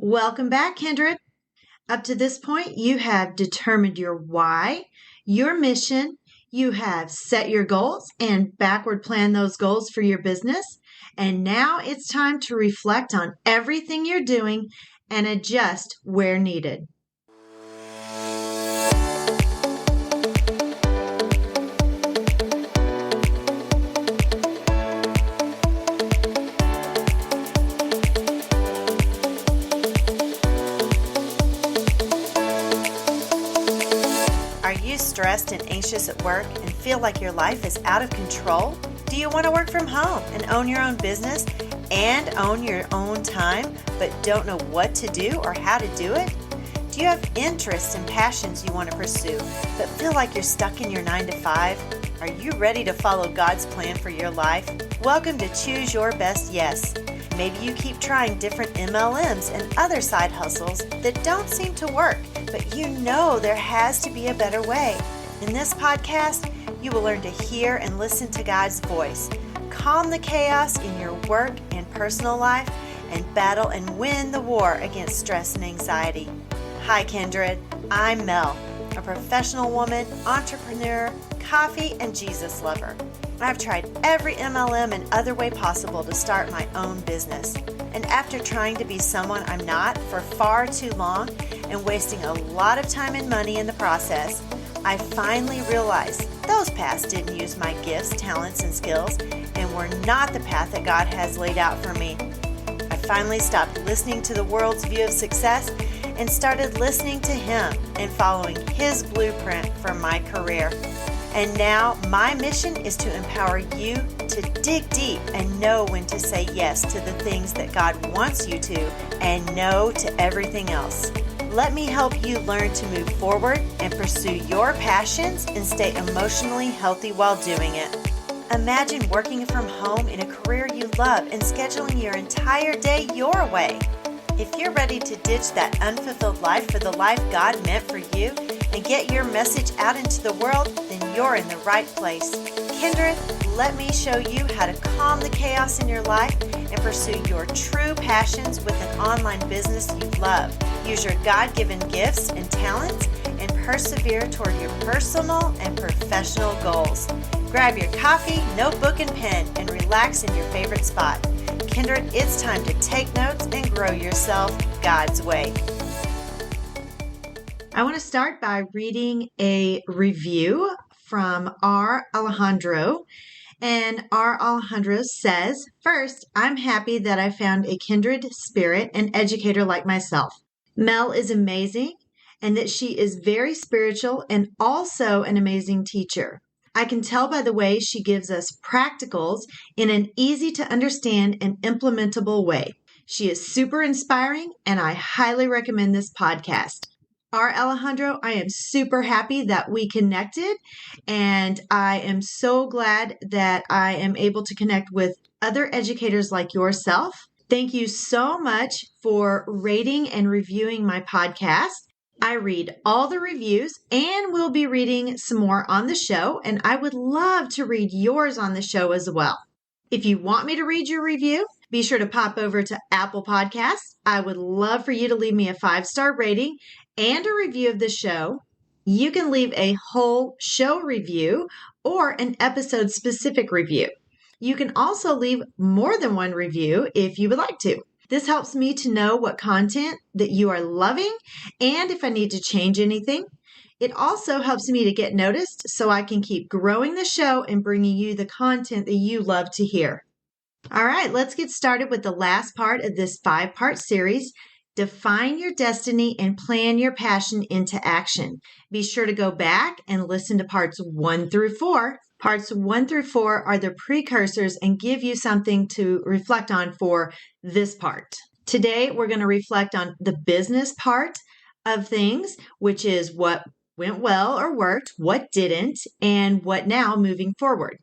Welcome back, Kindred. Up to this point, you have determined your why, your mission, you have set your goals and backward plan those goals for your business. And now it's time to reflect on everything you're doing and adjust where needed. Are you stressed and anxious at work and feel like your life is out of control? Do you want to work from home and own your own business and own your own time, but don't know what to do or how to do it? Do you have interests and passions you want to pursue, but feel like you're stuck in your 9-to-5? Are you ready to follow God's plan for your life? Welcome to Choose Your Best Yes. Maybe you keep trying different MLMs and other side hustles that don't seem to work, but you know there has to be a better way. In this podcast, you will learn to hear and listen to God's voice, calm the chaos in your work and personal life, and battle and win the war against stress and anxiety. Hi, Kindred. I'm Mel, a professional woman, entrepreneur, coffee, and Jesus lover. I've tried every MLM and other way possible to start my own business. And after trying to be someone I'm not for far too long and wasting a lot of time and money in the process, I finally realized those paths didn't use my gifts, talents, and skills and were not the path that God has laid out for me. I finally stopped listening to the world's view of success and started listening to Him and following His blueprint for my career. And now my mission is to empower you to dig deep and know when to say yes to the things that God wants you to and no to everything else. Let me help you learn to move forward and pursue your passions and stay emotionally healthy while doing it. Imagine working from home in a career you love and scheduling your entire day your way. If you're ready to ditch that unfulfilled life for the life God meant for you and get your message out into the world, then you're in the right place. Kindred, let me show you how to calm the chaos in your life and pursue your true passions with an online business you love. Use your God-given gifts and talents and persevere toward your personal and professional goals. Grab your coffee, notebook, and pen and relax in your favorite spot. Kindred, it's time to take notes and grow yourself God's way. I want to start by reading a review from R. Alejandro. And R. Alejandro says, "First, I'm happy that I found a kindred spirit and educator like myself. Mel is amazing and that she is very spiritual and also an amazing teacher. I can tell by the way she gives us practicals in an easy to understand and implementable way. She is super inspiring and I highly recommend this podcast." R. Alejandro, I am super happy that we connected, and I am so glad that I am able to connect with other educators like yourself. Thank you so much for rating and reviewing my podcast. I read all the reviews and we'll be reading some more on the show, and I would love to read yours on the show as well. If you want me to read your review, be sure to pop over to Apple Podcasts. I would love for you to leave me a 5-star rating and a review of the show. You can leave a whole show review or an episode-specific review. You can also leave more than one review if you would like to. This helps me to know what content that you are loving and if I need to change anything. It also helps me to get noticed so I can keep growing the show and bringing you the content that you love to hear. All right, let's get started with the last part of this 5-part series. Define your destiny and plan your passion into action. Be sure to go back and listen to parts 1 through 4. Parts 1 through 4 are the precursors and give you something to reflect on for this part. Today, we're going to reflect on the business part of things, which is what went well or worked, what didn't, and what now moving forward.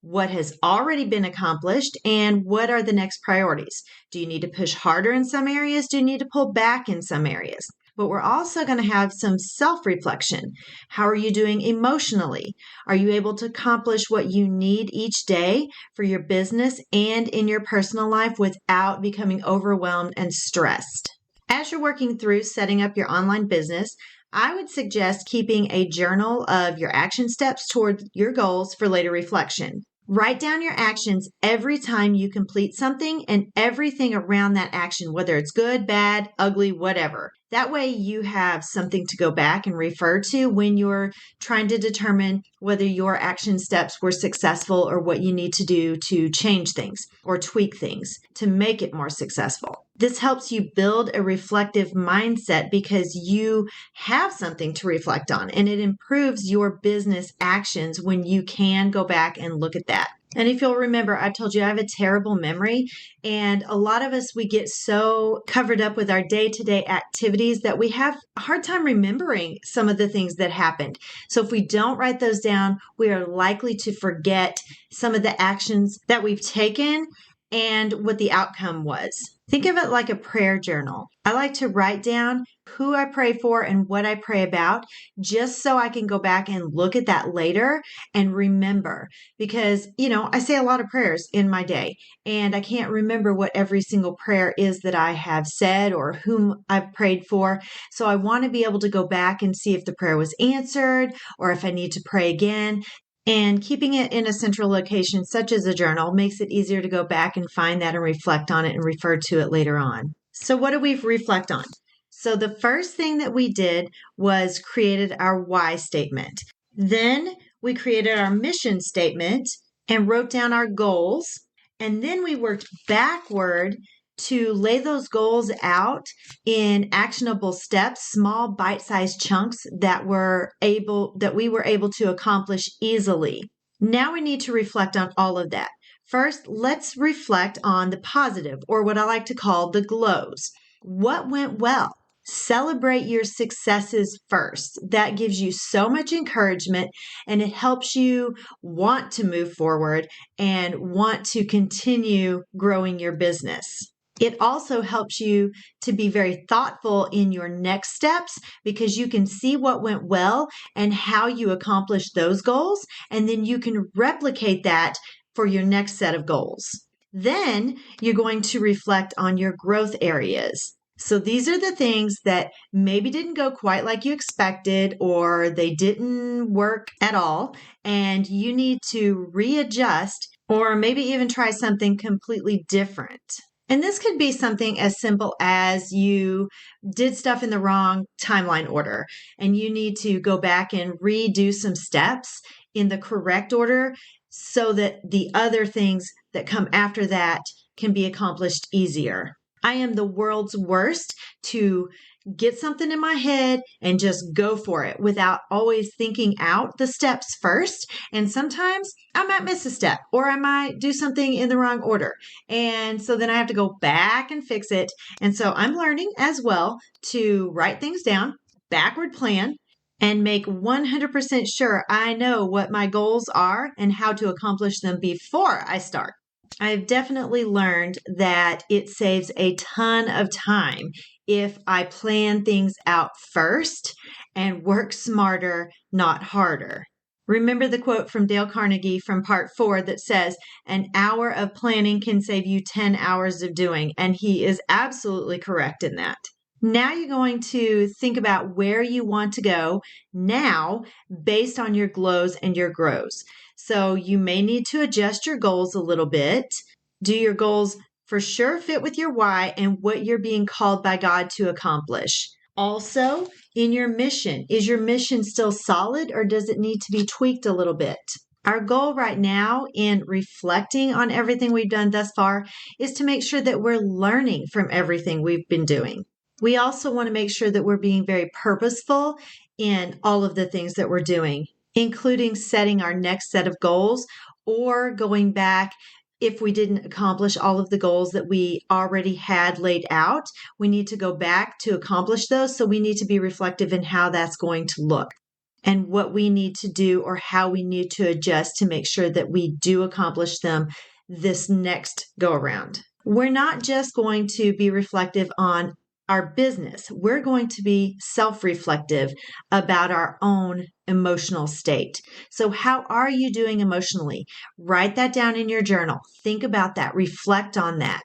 What has already been accomplished and what are the next priorities? Do you need to push harder in some areas? Do you need to pull back in some areas? But we're also going to have some self-reflection. How are you doing emotionally? Are you able to accomplish what you need each day for your business and in your personal life without becoming overwhelmed and stressed? As As you're working through setting up your online business, I would suggest keeping a journal of your action steps toward your goals for later reflection. Write down your actions every time you complete something and everything around that action, whether it's good, bad, ugly, whatever. That way you have something to go back and refer to when you're trying to determine whether your action steps were successful or what you need to do to change things or tweak things to make it more successful. This helps you build a reflective mindset because you have something to reflect on, and it improves your business actions when you can go back and look at that. And if you'll remember, I told you I have a terrible memory, and a lot of us, we get so covered up with our day-to-day activities that we have a hard time remembering some of the things that happened. So if we don't write those down, we are likely to forget some of the actions that we've taken and what the outcome was. Think of it like a prayer journal. I like to write down who I pray for and what I pray about, just so I can go back and look at that later and remember. Because, I say a lot of prayers in my day, and I can't remember what every single prayer is that I have said or whom I've prayed for. So I want to be able to go back and see if the prayer was answered or if I need to pray again. And keeping it in a central location, such as a journal, makes it easier to go back and find that and reflect on it and refer to it later on. So what do we reflect on? So the first thing that we did was created our why statement. Then we created our mission statement and wrote down our goals. And then we worked backward to lay those goals out in actionable steps, small bite-sized chunks that we were able to accomplish easily. Now we need to reflect on all of that. First, let's reflect on the positive, or what I like to call the glows. What went well? Celebrate your successes first. That gives you so much encouragement, and it helps you want to move forward and want to continue growing your business. It also helps you to be very thoughtful in your next steps because you can see what went well and how you accomplished those goals, and then you can replicate that for your next set of goals. Then you're going to reflect on your growth areas. So these are the things that maybe didn't go quite like you expected, or they didn't work at all, and you need to readjust or maybe even try something completely different. And this could be something as simple as you did stuff in the wrong timeline order and you need to go back and redo some steps in the correct order so that the other things that come after that can be accomplished easier. I am the world's worst to get something in my head and just go for it without always thinking out the steps first. And sometimes I might miss a step or I might do something in the wrong order. And so then I have to go back and fix it. And so I'm learning as well to write things down, backward plan, and make 100% sure I know what my goals are and how to accomplish them before I start. I've definitely learned that it saves a ton of time if I plan things out first and work smarter, not harder. Remember the quote from Dale Carnegie from part 4 that says, "An hour of planning can save you 10 hours of doing." And he is absolutely correct in that. Now you're going to think about where you want to go now based on your glows and your grows. So you may need to adjust your goals a little bit. Do your goals for sure fit with your why and what you're being called by God to accomplish? Also, in your mission, is your mission still solid or does it need to be tweaked a little bit? Our goal right now in reflecting on everything we've done thus far is to make sure that we're learning from everything we've been doing. We also want to make sure that we're being very purposeful in all of the things that we're doing, including setting our next set of goals or going back if we didn't accomplish all of the goals that we already had laid out. We need to go back to accomplish those. So we need to be reflective in how that's going to look and what we need to do or how we need to adjust to make sure that we do accomplish them this next go around. We're not just going to be reflective on our business. We're going to be self-reflective about our own emotional state. So how are you doing emotionally? Write that down in your journal. Think about that. Reflect on that.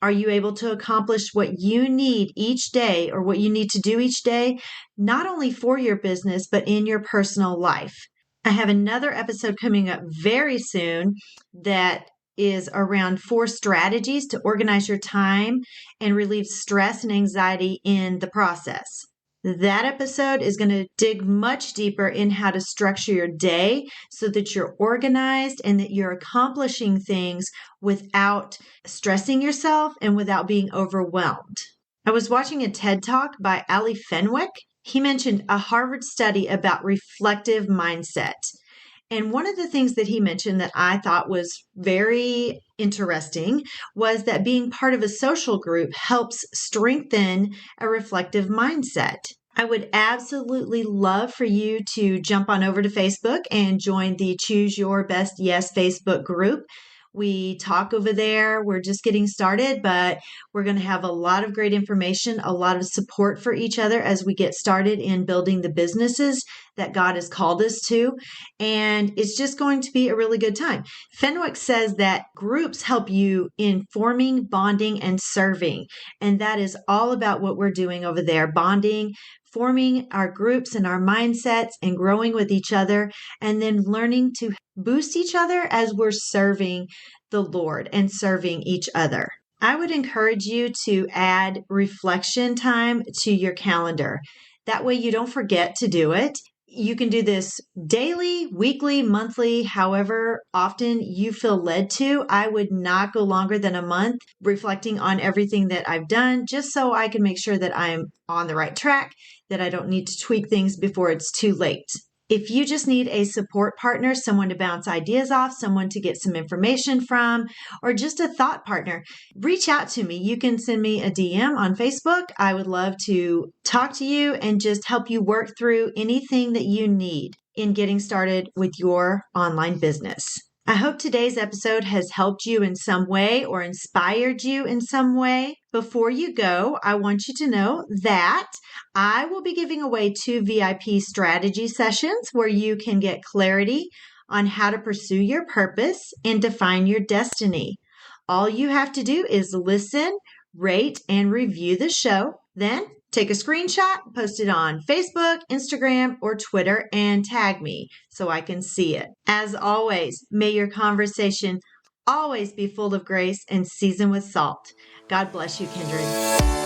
Are you able to accomplish what you need each day or what you need to do each day, not only for your business, but in your personal life? I have another episode coming up very soon that is around 4 strategies to organize your time and relieve stress and anxiety in the process. That episode is going to dig much deeper in how to structure your day so that you're organized and that you're accomplishing things without stressing yourself and without being overwhelmed. I was watching a TED Talk by Ali Fenwick. He mentioned a Harvard study about reflective mindset. And one of the things that he mentioned that I thought was very interesting was that being part of a social group helps strengthen a reflective mindset. I would absolutely love for you to jump on over to Facebook and join the Choose Your Best Yes Facebook group. We talk over there. We're just getting started, but we're going to have a lot of great information, a lot of support for each other as we get started in building the businesses that God has called us to. And it's just going to be a really good time. Fenwick says that groups help you in forming, bonding, and serving. And that is all about what we're doing over there, bonding, forming our groups and our mindsets and growing with each other, and then learning to boost each other as we're serving the Lord and serving each other. I would encourage you to add reflection time to your calendar. That way you don't forget to do it. You can do this daily, weekly, monthly, however often you feel led to. I would not go longer than a month reflecting on everything that I've done, just so I can make sure that I'm on the right track, that I don't need to tweak things before it's too late. If you just need a support partner, someone to bounce ideas off, someone to get some information from, or just a thought partner, reach out to me. You can send me a DM on Facebook. I would love to talk to you and just help you work through anything that you need in getting started with your online business. I hope today's episode has helped you in some way or inspired you in some way. Before you go, I want you to know that I will be giving away 2 VIP strategy sessions where you can get clarity on how to pursue your purpose and define your destiny. All you have to do is listen, rate, and review the show. Then take a screenshot, post it on Facebook, Instagram, or Twitter, and tag me so I can see it. As always, may your conversation always be full of grace and seasoned with salt. God bless you, Kindred.